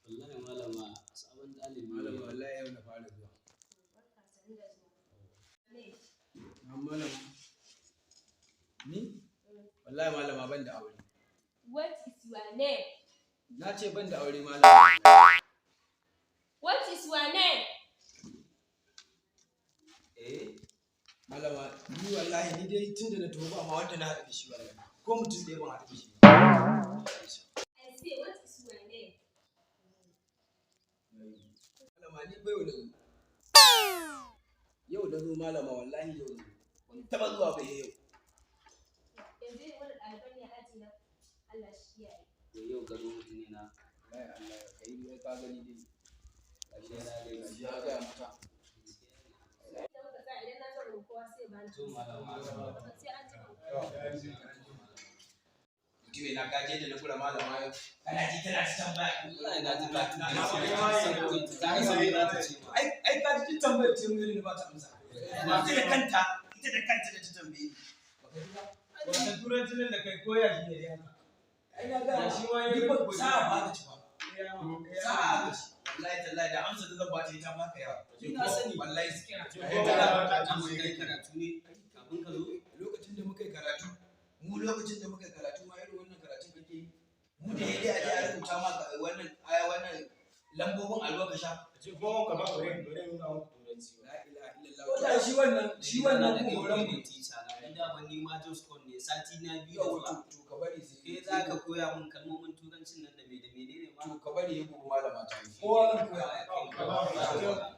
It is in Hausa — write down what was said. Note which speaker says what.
Speaker 1: Wallahi malama sabon ɗalibi.
Speaker 2: Malama wallahi yau na fara zuwa. Malama. Ni? Wallahi malama ban da aure.
Speaker 3: What is your name?
Speaker 2: Na ce ban da aure malama.
Speaker 3: What is your name?
Speaker 2: Malama ni wallahi ni dai tun da na tafi ba ma wanda na haɗu da shi wallahi. Ko mutum ɗaya ban haɗu da shi.
Speaker 3: I say what is your name?
Speaker 2: Malama ni bai wani yau da zo malama wallahi yau da ban taɓa zuwa ba yau.
Speaker 3: Yanzu wani ɗaliban ne aji na Allah shi ya yi.
Speaker 1: Yau gado mutum ne na.
Speaker 2: Wallahi Allah ya kai ni ka gani dai.
Speaker 1: Ashe na dai
Speaker 2: Gashi ya ga mata.
Speaker 3: Idan na zo kowa sai ba ni.
Speaker 1: to malama.
Speaker 3: Sai an ji.
Speaker 2: Mutume na kaje da na kula malama yau. Kana ji tana ci tambaya.
Speaker 1: Wallahi na ji ka tuna ta sai za ta ce ma.
Speaker 2: Ai ka ji tambayar ce mun ne ba ta amsa. Ita da kanta da ta tambaye. Baka ji ba?
Speaker 4: Wannan turancin nan da kai koya shi ne haka.
Speaker 2: Ai na ga
Speaker 4: shi ma ya
Speaker 2: ba sa'a ba ta ci ba. Sa'a ba ci. Wallahi tallahi da amsa da zan ba ta ita ma ka yawa.
Speaker 1: Ina sani
Speaker 2: wallahi
Speaker 1: kai karatu ne kafin ka zo.
Speaker 2: Lokacin da muka yi karatu ma irin wannan karatun kake yi. Mu da yadda a rubuta ma wannan lambobin alwakasha.
Speaker 4: Ce ko ka ba bare nuna muku turanci.
Speaker 2: La ilaha illallah. Shi wannan koran
Speaker 1: ne teacher na da ban ni ma just con ne sati na biyu
Speaker 2: zuwa to ka bari sai
Speaker 1: kai zaka koya min kalmomin turancin nan da menene ma
Speaker 2: to ka bari ya gobe malama ta.
Speaker 1: kowa koya